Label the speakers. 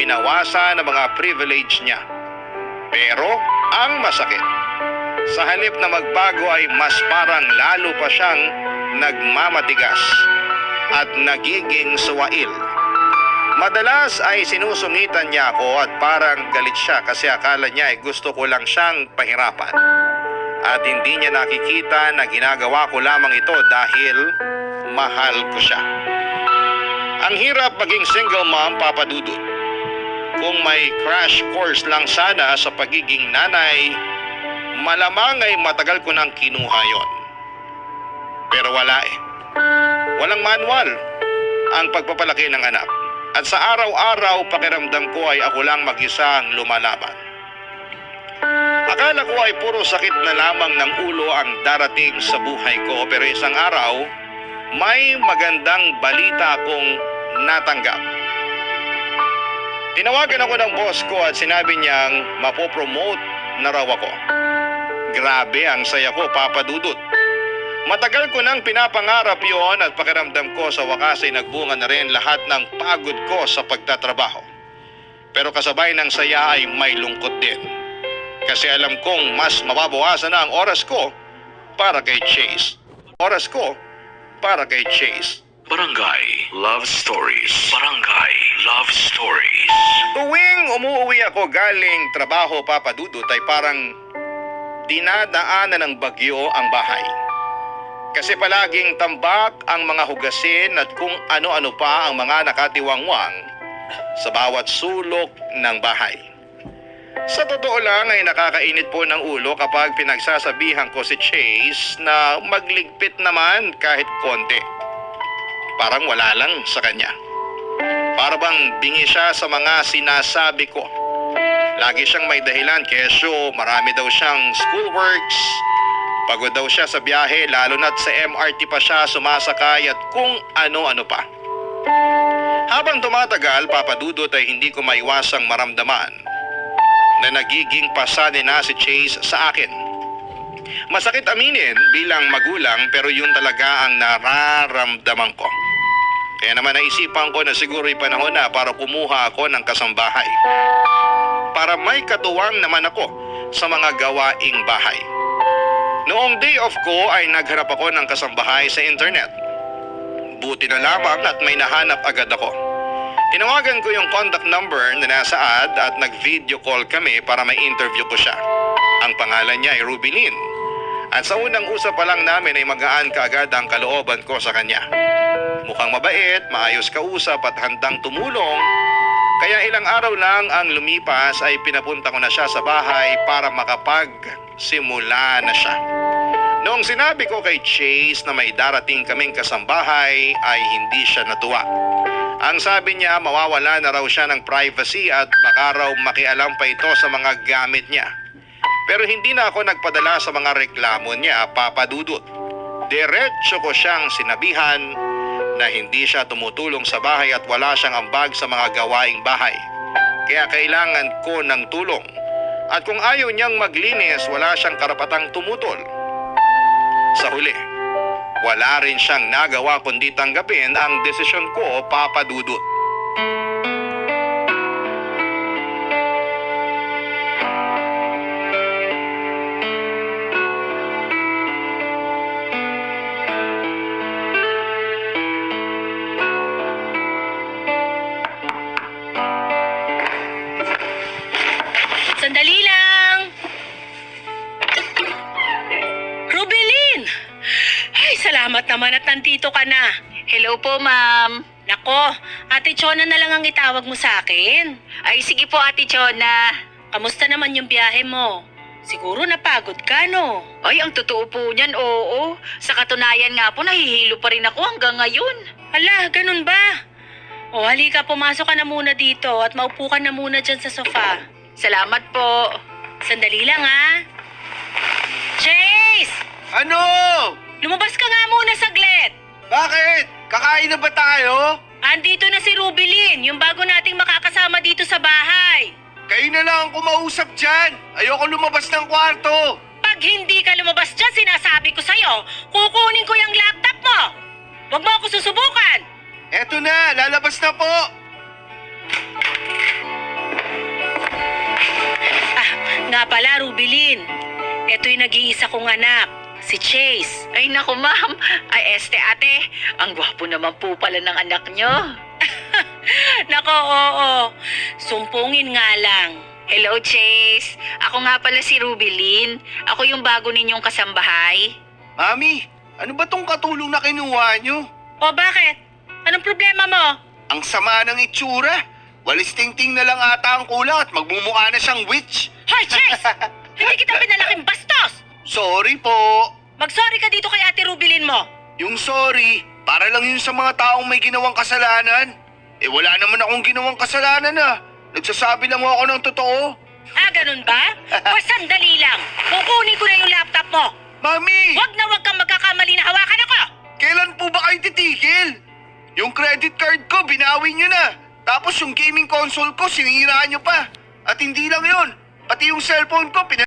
Speaker 1: binawasan ang mga privilege niya. Pero ang masakit, sa halip na magbago ay mas parang lalo pa siyang nagmamatigas at nagiging suwail. Madalas ay sinusungitan niya ako at parang galit siya kasi akala niya ay gusto ko lang siyang pahirapan. At hindi niya nakikita na ginagawa ko lamang ito dahil mahal ko siya. Ang hirap maging single mom, Papa Dudut. Kung may crash course lang sana sa pagiging nanay, malamang ay matagal ko nang kinuha yon. Pero wala eh. Walang manual ang pagpapalaki ng anak. At sa araw-araw pakiramdam ko ay ako lang mag-isa ang lumalaban. Akala ko ay puro sakit na lamang ng ulo ang darating sa buhay ko, pero isang araw, may magandang balita akong natanggap. Tinawagan ako ng boss ko at sinabi niyang mapopromote na raw ako. Grabe ang saya ko, Papa Dudut. Matagal ko nang pinapangarap yon at pakiramdam ko sa wakas ay nagbunga na rin lahat ng pagod ko sa pagtatrabaho. Pero kasabay ng saya ay may lungkot din. Kasi alam kong mas mababawasan na ang oras ko para kay Chase. Oras ko para kay Chase.
Speaker 2: Barangay Love Stories. Barangay Love Stories.
Speaker 1: Tuwing umuwi ako galing trabaho, Papa Dudut, ay parang dinadaanan ng bagyo ang bahay. Kasi palaging tambak ang mga hugasin at kung ano-ano pa ang mga nakatiwangwang sa bawat sulok ng bahay. Sa totoo lang ay nakakainit po ng ulo kapag pinagsasabihan ko si Chase na magligpit naman kahit konti. Parang wala lang sa kanya. Para bang bingi siya sa mga sinasabi ko. Lagi siyang may dahilan kesyo marami daw siyang schoolworks. Pagod daw siya sa biyahe lalo na't sa MRT pa siya sumasakay at kung ano-ano pa. Habang tumatagal, Papa Dudut, ay hindi ko maiwasang maramdaman na nagiging pasane na si Chase sa akin. Masakit aminin bilang magulang pero yun talaga ang nararamdaman ko. Kaya naman naisipan ko na siguro'y panahon na para kumuha ako ng kasambahay. Para may katuwang naman ako sa mga gawaing bahay. Noong day off ko ay naghanap ako ng kasambahay sa internet. Buti na lamang at may nahanap agad ako. Tinawagan ko yung contact number na nasa ad at nag-video call kami para may interview ko siya. Ang pangalan niya ay Rubilin. At sa unang usap pa lang namin ay magaan kaagad ang kalooban ko sa kanya. Mukhang mabait, maayos kausap at handang tumulong. Kaya ilang araw lang ang lumipas ay pinapunta ko na siya sa bahay para makapagsimula na siya. Noong sinabi ko kay Chase na may darating kaming kasambahay ay hindi siya natuwa. Ang sabi niya mawawala na raw siya ng privacy at baka raw makialam pa ito sa mga gamit niya. Pero hindi na ako nagpadala sa mga reklamo niya, Papa Dudut. Diretso ko siyang sinabihan na hindi siya tumutulong sa bahay at wala siyang ambag sa mga gawaing bahay. Kaya kailangan ko ng tulong. At kung ayaw niyang maglinis, wala siyang karapatang tumutol. Sa huli, wala rin siyang nagawa kundi tanggapin ang desisyon ko, Papa Dudut.
Speaker 3: Sandali lang! Rubilin! Ay, salamat naman at nandito ka na.
Speaker 4: Hello po, ma'am.
Speaker 3: Nako, Ate Chona na lang ang itawag mo sa akin.
Speaker 4: Ay, sige po, Ate Chona.
Speaker 3: Kamusta naman yung biyahe mo? Siguro napagod ka, no?
Speaker 4: Ay, ang totoo po niyan, oo. Sa katunayan nga po, nahihilo pa rin ako hanggang ngayon.
Speaker 3: Ala, ganun ba? O, halika, pumasok ka na muna dito at maupo ka na muna dyan sa sofa.
Speaker 4: Salamat po.
Speaker 3: Sandali lang, ha? Chase!
Speaker 5: Ano?
Speaker 3: Lumabas ka nga muna saglit.
Speaker 5: Bakit? Kakain na ba tayo?
Speaker 3: Andito na si Rubilin, yung bago nating makakasama dito sa bahay.
Speaker 5: Kayo na lang ang kumausap dyan. Ayoko lumabas ng kwarto.
Speaker 3: Pag hindi ka lumabas dyan, sinasabi ko sa'yo, kukunin ko yung laptop mo. Huwag mo ako susubukan.
Speaker 5: Eto na, lalabas na po.
Speaker 3: Nga pala, Rubilin. Ito'y nag-iisa kong anak, si Chase.
Speaker 4: Ay naku ma'am, ay ate, ang gwapo naman po pala ng anak nyo.
Speaker 3: Nako, oo. Sumpungin nga lang.
Speaker 4: Hello Chase, ako nga pala si Rubilin. Ako yung bago ninyong kasambahay.
Speaker 5: Mami, ano ba tong katulong na kinuha nyo?
Speaker 3: O bakit? Anong problema mo?
Speaker 5: Ang sama ng itsura. Walis tingting na lang ata ang kulang at magmumukha na siyang witch.
Speaker 3: Hoy, Chase! Hindi kita pinalaking bastos!
Speaker 5: Sorry po.
Speaker 3: Mag-sorry ka dito kay Ate Rubilin mo.
Speaker 5: Yung sorry, para lang yun sa mga taong may ginawang kasalanan. Eh wala naman akong ginawang kasalanan ah. Nagsasabi lang ako ng totoo.
Speaker 3: Ah, ganun ba? O sandali lang. Kukunin ko na yung laptop mo.
Speaker 5: Mami!
Speaker 3: Huwag na huwag kang magkakamali na hawakan ako!
Speaker 5: Kailan po ba kayo titigil? Yung credit card ko, binawi nyo na. Tapos yung gaming console ko, sinira nyo pa. At hindi lang yun. Pati yung cellphone ko,